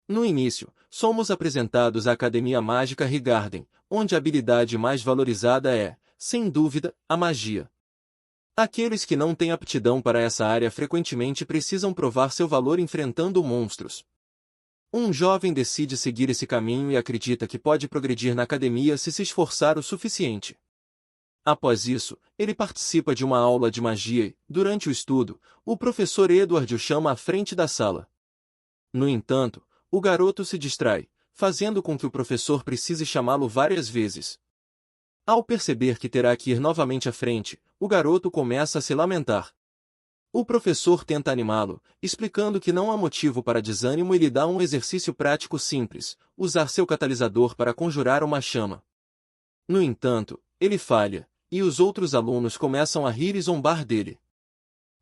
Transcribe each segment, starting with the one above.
No início, somos apresentados à Academia Mágica Highgarden, onde a habilidade mais valorizada é, sem dúvida, a magia. Aqueles que não têm aptidão para essa área frequentemente precisam provar seu valor enfrentando monstros. Um jovem decide seguir esse caminho e acredita que pode progredir na academia se esforçar o suficiente. Após isso, ele participa de uma aula de magia e, durante o estudo, o professor Edward o chama à frente da sala. No entanto, o garoto se distrai, fazendo com que o professor precise chamá-lo várias vezes. Ao perceber que terá que ir novamente à frente, o garoto começa a se lamentar. O professor tenta animá-lo, explicando que não há motivo para desânimo e lhe dá um exercício prático simples: usar seu catalisador para conjurar uma chama. No entanto, ele falha, e os outros alunos começam a rir e zombar dele.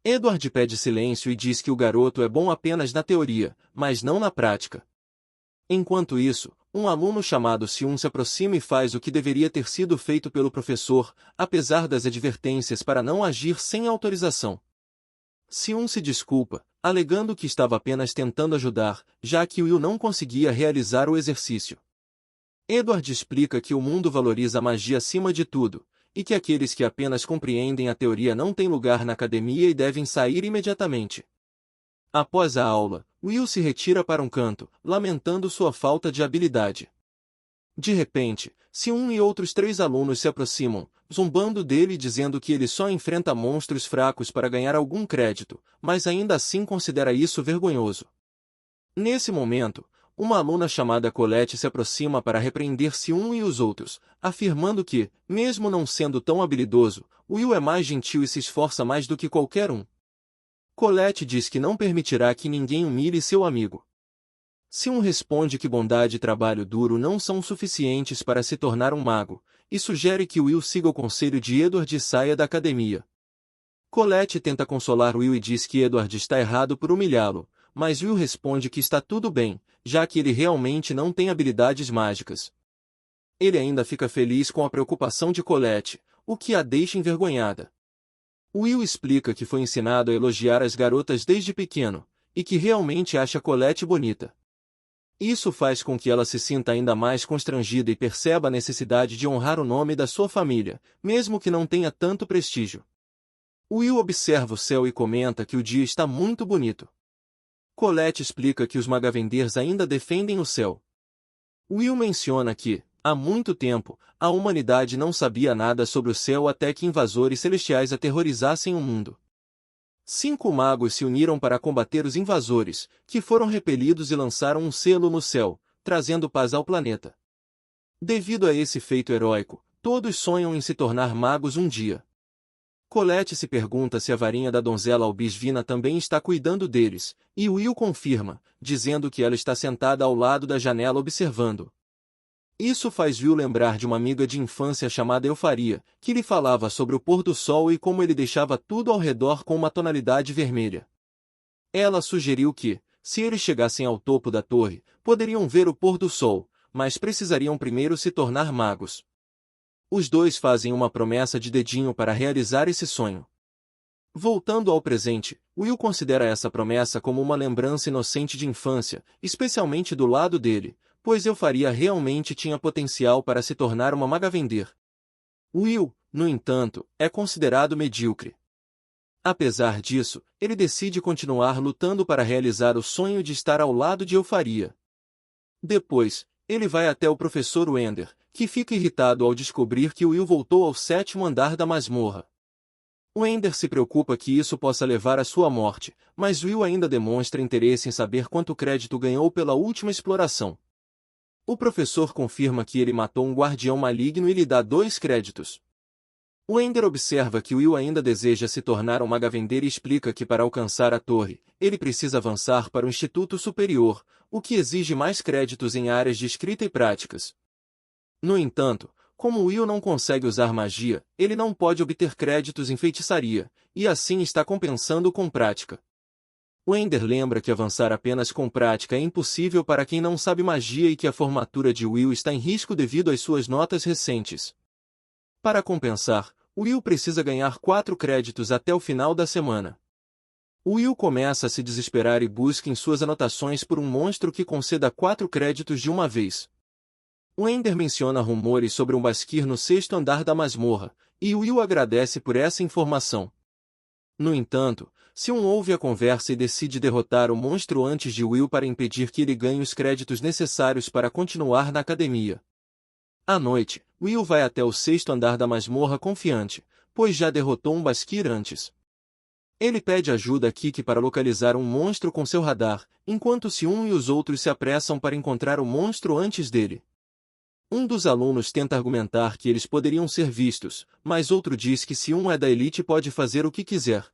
Edward pede silêncio e diz que o garoto é bom apenas na teoria, mas não na prática. Enquanto isso, um aluno chamado Siun se aproxima e faz o que deveria ter sido feito pelo professor, apesar das advertências para não agir sem autorização. Siun se desculpa, alegando que estava apenas tentando ajudar, já que Will não conseguia realizar o exercício. Edward explica que o mundo valoriza a magia acima de tudo, e que aqueles que apenas compreendem a teoria não têm lugar na academia e devem sair imediatamente. Após a aula, Will se retira para um canto, lamentando sua falta de habilidade. De repente, Siun e outros 3 alunos se aproximam, zombando dele e dizendo que ele só enfrenta monstros fracos para ganhar algum crédito, mas ainda assim considera isso vergonhoso. Nesse momento, uma aluna chamada Colette se aproxima para repreender Siun e os outros, afirmando que, mesmo não sendo tão habilidoso, Will é mais gentil e se esforça mais do que qualquer um. Colette diz que não permitirá que ninguém humilhe seu amigo. Siun responde que bondade e trabalho duro não são suficientes para se tornar um mago, e sugere que Will siga o conselho de Edward e saia da academia. Colette tenta consolar Will e diz que Edward está errado por humilhá-lo, mas Will responde que está tudo bem, já que ele realmente não tem habilidades mágicas. Ele ainda fica feliz com a preocupação de Colette, o que a deixa envergonhada. Will explica que foi ensinado a elogiar as garotas desde pequeno, e que realmente acha Colette bonita. Isso faz com que ela se sinta ainda mais constrangida e perceba a necessidade de honrar o nome da sua família, mesmo que não tenha tanto prestígio. Will observa o céu e comenta que o dia está muito bonito. Colette explica que os Magavenders ainda defendem o céu. Will menciona que, há muito tempo, a humanidade não sabia nada sobre o céu até que invasores celestiais aterrorizassem o mundo. 5 magos se uniram para combater os invasores, que foram repelidos e lançaram um selo no céu, trazendo paz ao planeta. Devido a esse feito heróico, todos sonham em se tornar magos um dia. Colette se pergunta se a varinha da donzela Albisvina também está cuidando deles, e Will confirma, dizendo que ela está sentada ao lado da janela observando. Isso faz Will lembrar de uma amiga de infância chamada Eufaria, que lhe falava sobre o pôr do sol e como ele deixava tudo ao redor com uma tonalidade vermelha. Ela sugeriu que, se eles chegassem ao topo da torre, poderiam ver o pôr do sol, mas precisariam primeiro se tornar magos. Os dois fazem uma promessa de dedinho para realizar esse sonho. Voltando ao presente, Will considera essa promessa como uma lembrança inocente de infância, especialmente do lado dele, pois Eufaria realmente tinha potencial para se tornar uma Magavender. Will, no entanto, é considerado medíocre. Apesar disso, ele decide continuar lutando para realizar o sonho de estar ao lado de Eufaria. Depois, ele vai até o professor Wender, que fica irritado ao descobrir que Will voltou ao 7º andar da masmorra. Wender se preocupa que isso possa levar à sua morte, mas Will ainda demonstra interesse em saber quanto crédito ganhou pela última exploração. O professor confirma que ele matou um guardião maligno e lhe dá 2 créditos. Wender observa que Will ainda deseja se tornar um Magavender e explica que para alcançar a torre, ele precisa avançar para o Instituto Superior, o que exige mais créditos em áreas de escrita e práticas. No entanto, como Will não consegue usar magia, ele não pode obter créditos em feitiçaria, e assim está compensando com prática. Wender lembra que avançar apenas com prática é impossível para quem não sabe magia e que a formatura de Will está em risco devido às suas notas recentes. Para compensar, Will precisa ganhar 4 créditos até o final da semana. Will começa a se desesperar e busca em suas anotações por um monstro que conceda 4 créditos de uma vez. O Ender menciona rumores sobre um Basquir no 6º andar da masmorra, e Will agradece por essa informação. No entanto, Sean ouve a conversa e decide derrotar o monstro antes de Will para impedir que ele ganhe os créditos necessários para continuar na academia. À noite, Will vai até o 6º andar da masmorra confiante, pois já derrotou um Basquir antes. Ele pede ajuda a Kiki para localizar um monstro com seu radar, enquanto Sean e os outros se apressam para encontrar o monstro antes dele. Um dos alunos tenta argumentar que eles poderiam ser vistos, mas outro diz que Sean é da elite e pode fazer o que quiser.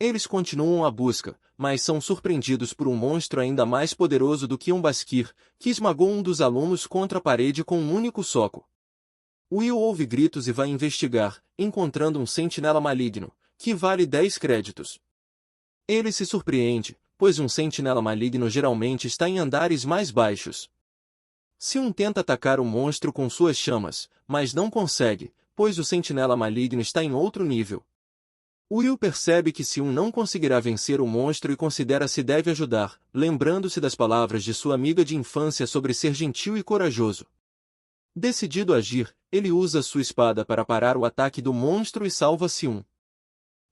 Eles continuam a busca, mas são surpreendidos por um monstro ainda mais poderoso do que um Basquir, que esmagou um dos alunos contra a parede com um único soco. Will ouve gritos e vai investigar, encontrando um sentinela maligno, que vale 10 créditos. Ele se surpreende, pois um sentinela maligno geralmente está em andares mais baixos. Sean tenta atacar o monstro com suas chamas, mas não consegue, pois o sentinela maligno está em outro nível. Will percebe que Sean não conseguirá vencer o monstro e considera se deve ajudar, lembrando-se das palavras de sua amiga de infância sobre ser gentil e corajoso. Decidido a agir, ele usa sua espada para parar o ataque do monstro e salva Sean.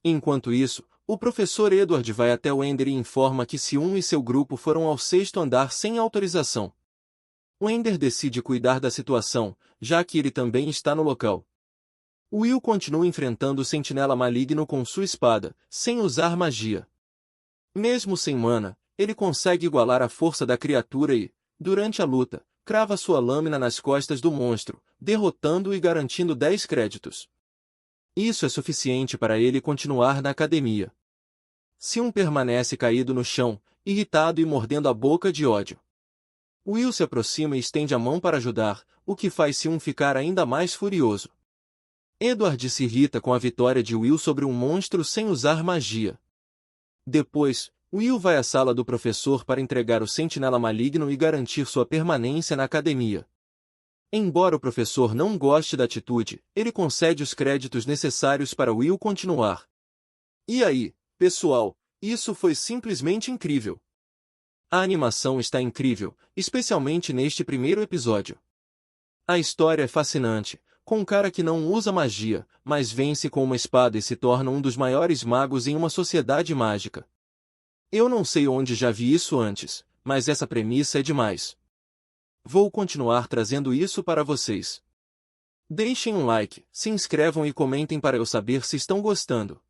Enquanto isso, o professor Edward vai até o Ender e informa que Sean e seu grupo foram ao 6º andar sem autorização. O Ender decide cuidar da situação, já que ele também está no local. Will continua enfrentando o sentinela maligno com sua espada, sem usar magia. Mesmo sem mana, ele consegue igualar a força da criatura e, durante a luta, crava sua lâmina nas costas do monstro, derrotando-o e garantindo 10 créditos. Isso é suficiente para ele continuar na academia. Sean permanece caído no chão, irritado e mordendo a boca de ódio. Will se aproxima e estende a mão para ajudar, o que faz Sean ficar ainda mais furioso. Edward se irrita com a vitória de Will sobre um monstro sem usar magia. Depois, Will vai à sala do professor para entregar o sentinela maligno e garantir sua permanência na academia. Embora o professor não goste da atitude, ele concede os créditos necessários para Will continuar. E aí, pessoal, isso foi simplesmente incrível. A animação está incrível, especialmente neste primeiro episódio. A história é fascinante, com um cara que não usa magia, mas vence com uma espada e se torna um dos maiores magos em uma sociedade mágica. Eu não sei onde já vi isso antes, mas essa premissa é demais. Vou continuar trazendo isso para vocês. Deixem um like, se inscrevam e comentem para eu saber se estão gostando.